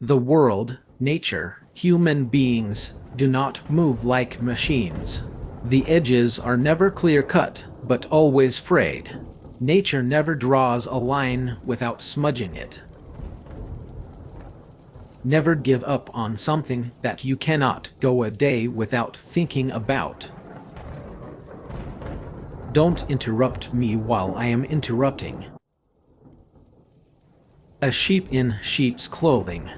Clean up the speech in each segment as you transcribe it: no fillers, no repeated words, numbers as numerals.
The world, nature, human beings do not move like machines. The edges are never clear-cut, but always frayed. Nature never draws a line without smudging it. Never give up on something that you cannot go a day without thinking about. Don't interrupt me while I am interrupting. A sheep in sheep's clothing.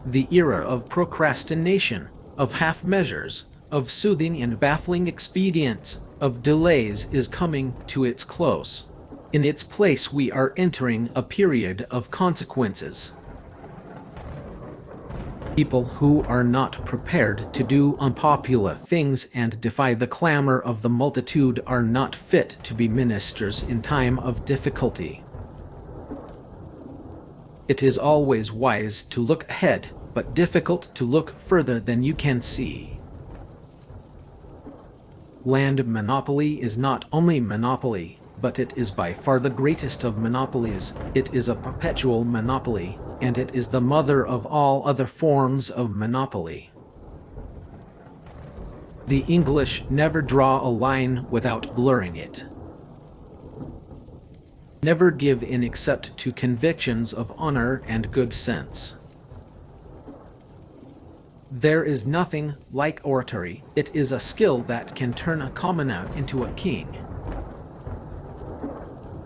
The era of procrastination, of half measures, of soothing and baffling expedients, of delays is coming to its close. In its place we are entering a period of consequences. People who are not prepared to do unpopular things and defy the clamor of the multitude are not fit to be ministers in time of difficulty. It is always wise to look ahead, but difficult to look further than you can see. Land monopoly is not only monopoly, but it is by far the greatest of monopolies. It is a perpetual monopoly, and it is the mother of all other forms of monopoly. The English never draw a line without blurring it. Never give in except to convictions of honor and good sense. There is nothing like oratory. It is a skill that can turn a commoner into a king.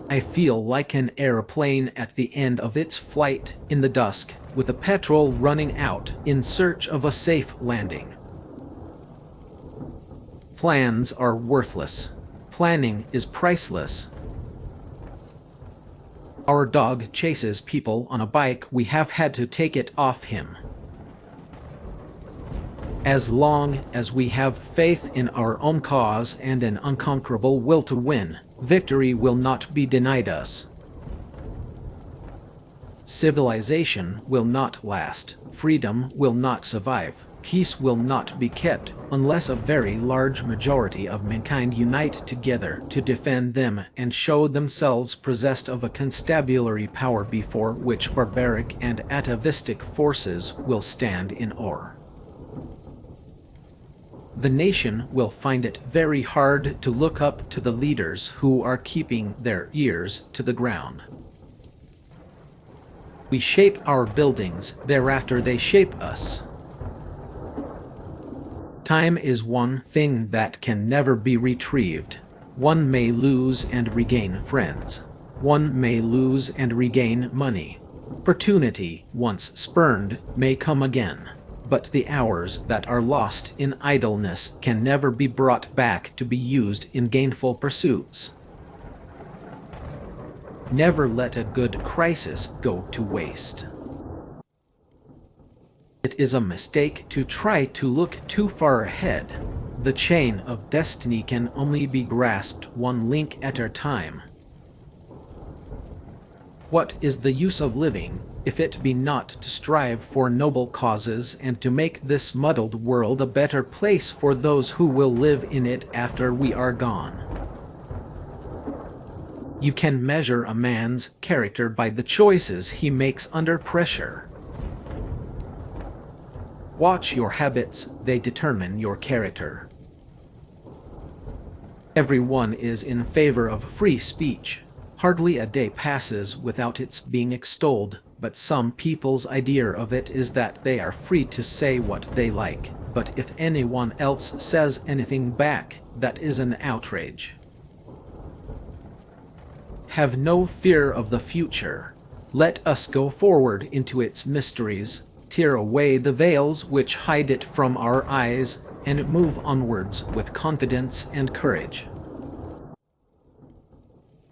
I feel like an airplane at the end of its flight in the dusk, with the petrol running out in search of a safe landing. Plans are worthless. Planning is priceless. Our dog chases people on a bike. We have had to take it off him. As long as we have faith in our own cause and an unconquerable will to win, victory will not be denied us. Civilization will not last, freedom will not survive, peace will not be kept, unless a very large majority of mankind unite together to defend them and show themselves possessed of a constabulary power before which barbaric and atavistic forces will stand in awe. The nation will find it very hard to look up to the leaders who are keeping their ears to the ground. We shape our buildings, thereafter they shape us. Time is one thing that can never be retrieved. One may lose and regain friends. One may lose and regain money. Opportunity, once spurned, may come again. But the hours that are lost in idleness can never be brought back to be used in gainful pursuits. Never let a good crisis go to waste. It is a mistake to try to look too far ahead. The chain of destiny can only be grasped one link at a time. What is the use of living, if it be not to strive for noble causes and to make this muddled world a better place for those who will live in it after we are gone? You can measure a man's character by the choices he makes under pressure. Watch your habits, they determine your character. Everyone is in favor of free speech. Hardly a day passes without its being extolled, but some people's idea of it is that they are free to say what they like. But if anyone else says anything back, that is an outrage. Have no fear of the future. Let us go forward into its mysteries, tear away the veils which hide it from our eyes, and move onwards with confidence and courage.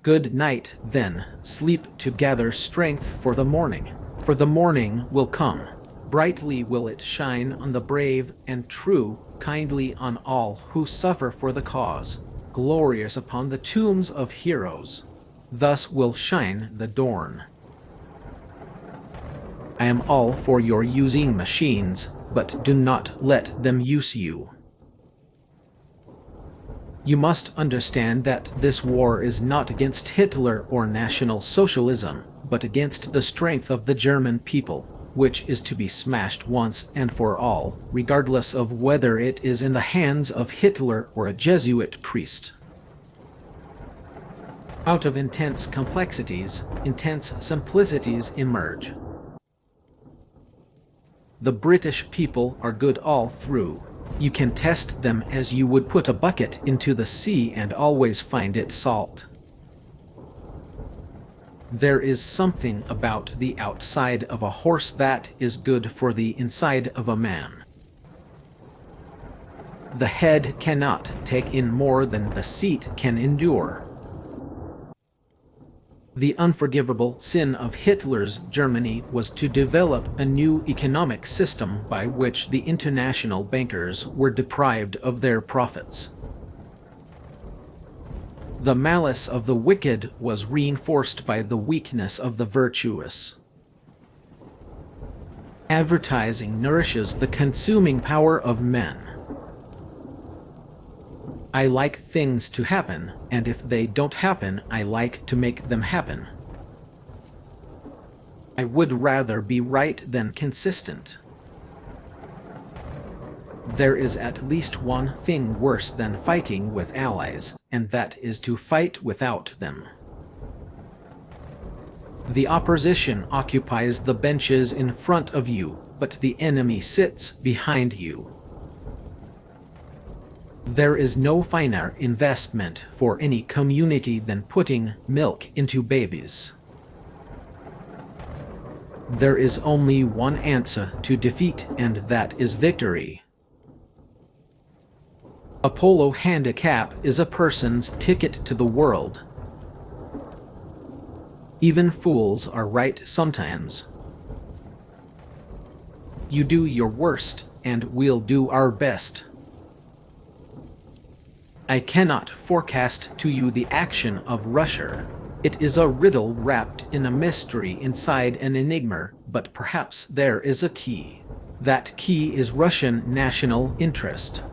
Good night, then, sleep to gather strength for the morning will come. Brightly will it shine on the brave and true, kindly on all who suffer for the cause, glorious upon the tombs of heroes. Thus will shine the dawn. I am all for your using machines, but do not let them use you. You must understand that this war is not against Hitler or National Socialism, but against the strength of the German people, which is to be smashed once and for all, regardless of whether it is in the hands of Hitler or a Jesuit priest. Out of intense complexities, intense simplicities emerge. The British people are good all through. You can test them as you would put a bucket into the sea and always find it salt. There is something about the outside of a horse that is good for the inside of a man. The head cannot take in more than the seat can endure. The unforgivable sin of Hitler's Germany was to develop a new economic system by which the international bankers were deprived of their profits. The malice of the wicked was reinforced by the weakness of the virtuous. Advertising nourishes the consuming power of men. I like things to happen, and if they don't happen, I like to make them happen. I would rather be right than consistent. There is at least one thing worse than fighting with allies, and that is to fight without them. The opposition occupies the benches in front of you, but the enemy sits behind you. There is no finer investment for any community than putting milk into babies. There is only one answer to defeat, and that is victory. A polo handicap is a person's ticket to the world. Even fools are right sometimes. You do your worst, and we'll do our best. I cannot forecast to you the action of Russia. It is a riddle wrapped in a mystery inside an enigma, but perhaps there is a key. That key is Russian national interest.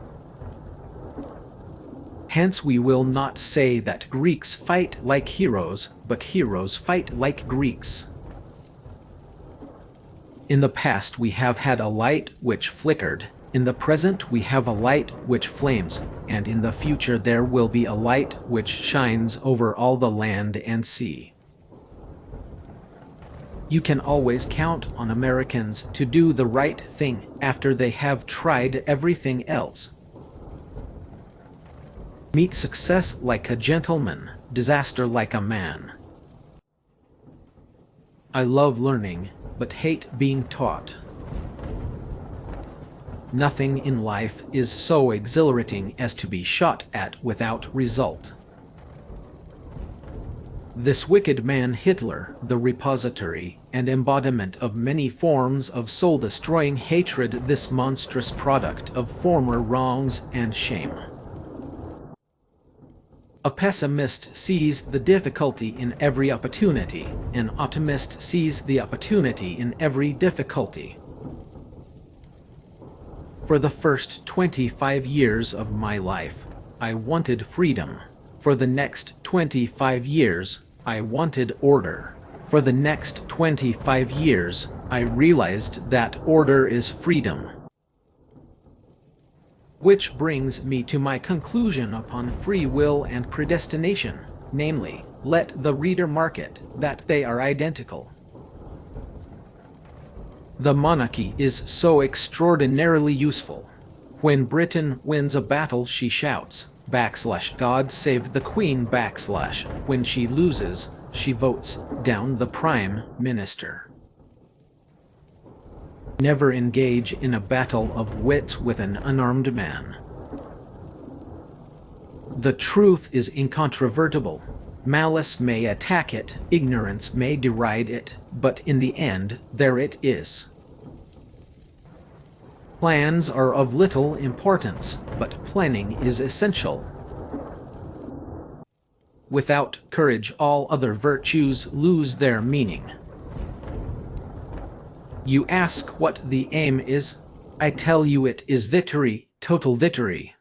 Hence we will not say that Greeks fight like heroes, but heroes fight like Greeks. In the past we have had a light which flickered. In the present we have a light which flames, and in the future there will be a light which shines over all the land and sea. You can always count on Americans to do the right thing after they have tried everything else. Meet success like a gentleman, disaster like a man. I love learning, but hate being taught. Nothing in life is so exhilarating as to be shot at without result. This wicked man Hitler, the repository and embodiment of many forms of soul-destroying hatred, this monstrous product of former wrongs and shame. A pessimist sees the difficulty in every opportunity, an optimist sees the opportunity in every difficulty. For the first 25 years of my life, I wanted freedom. For the next 25 years, I wanted order. For the next 25 years, I realized that order is freedom. Which brings me to my conclusion upon free will and predestination, namely, let the reader mark it, that they are identical. The monarchy is so extraordinarily useful. When Britain wins a battle, she shouts, /God save the Queen, / when she loses, she votes down the Prime Minister. Never engage in a battle of wits with an unarmed man. The truth is incontrovertible. Malice may attack it, ignorance may deride it, but in the end, there it is. Plans are of little importance, but planning is essential. Without courage, all other virtues lose their meaning. You ask what the aim is? I tell you it is victory, total victory.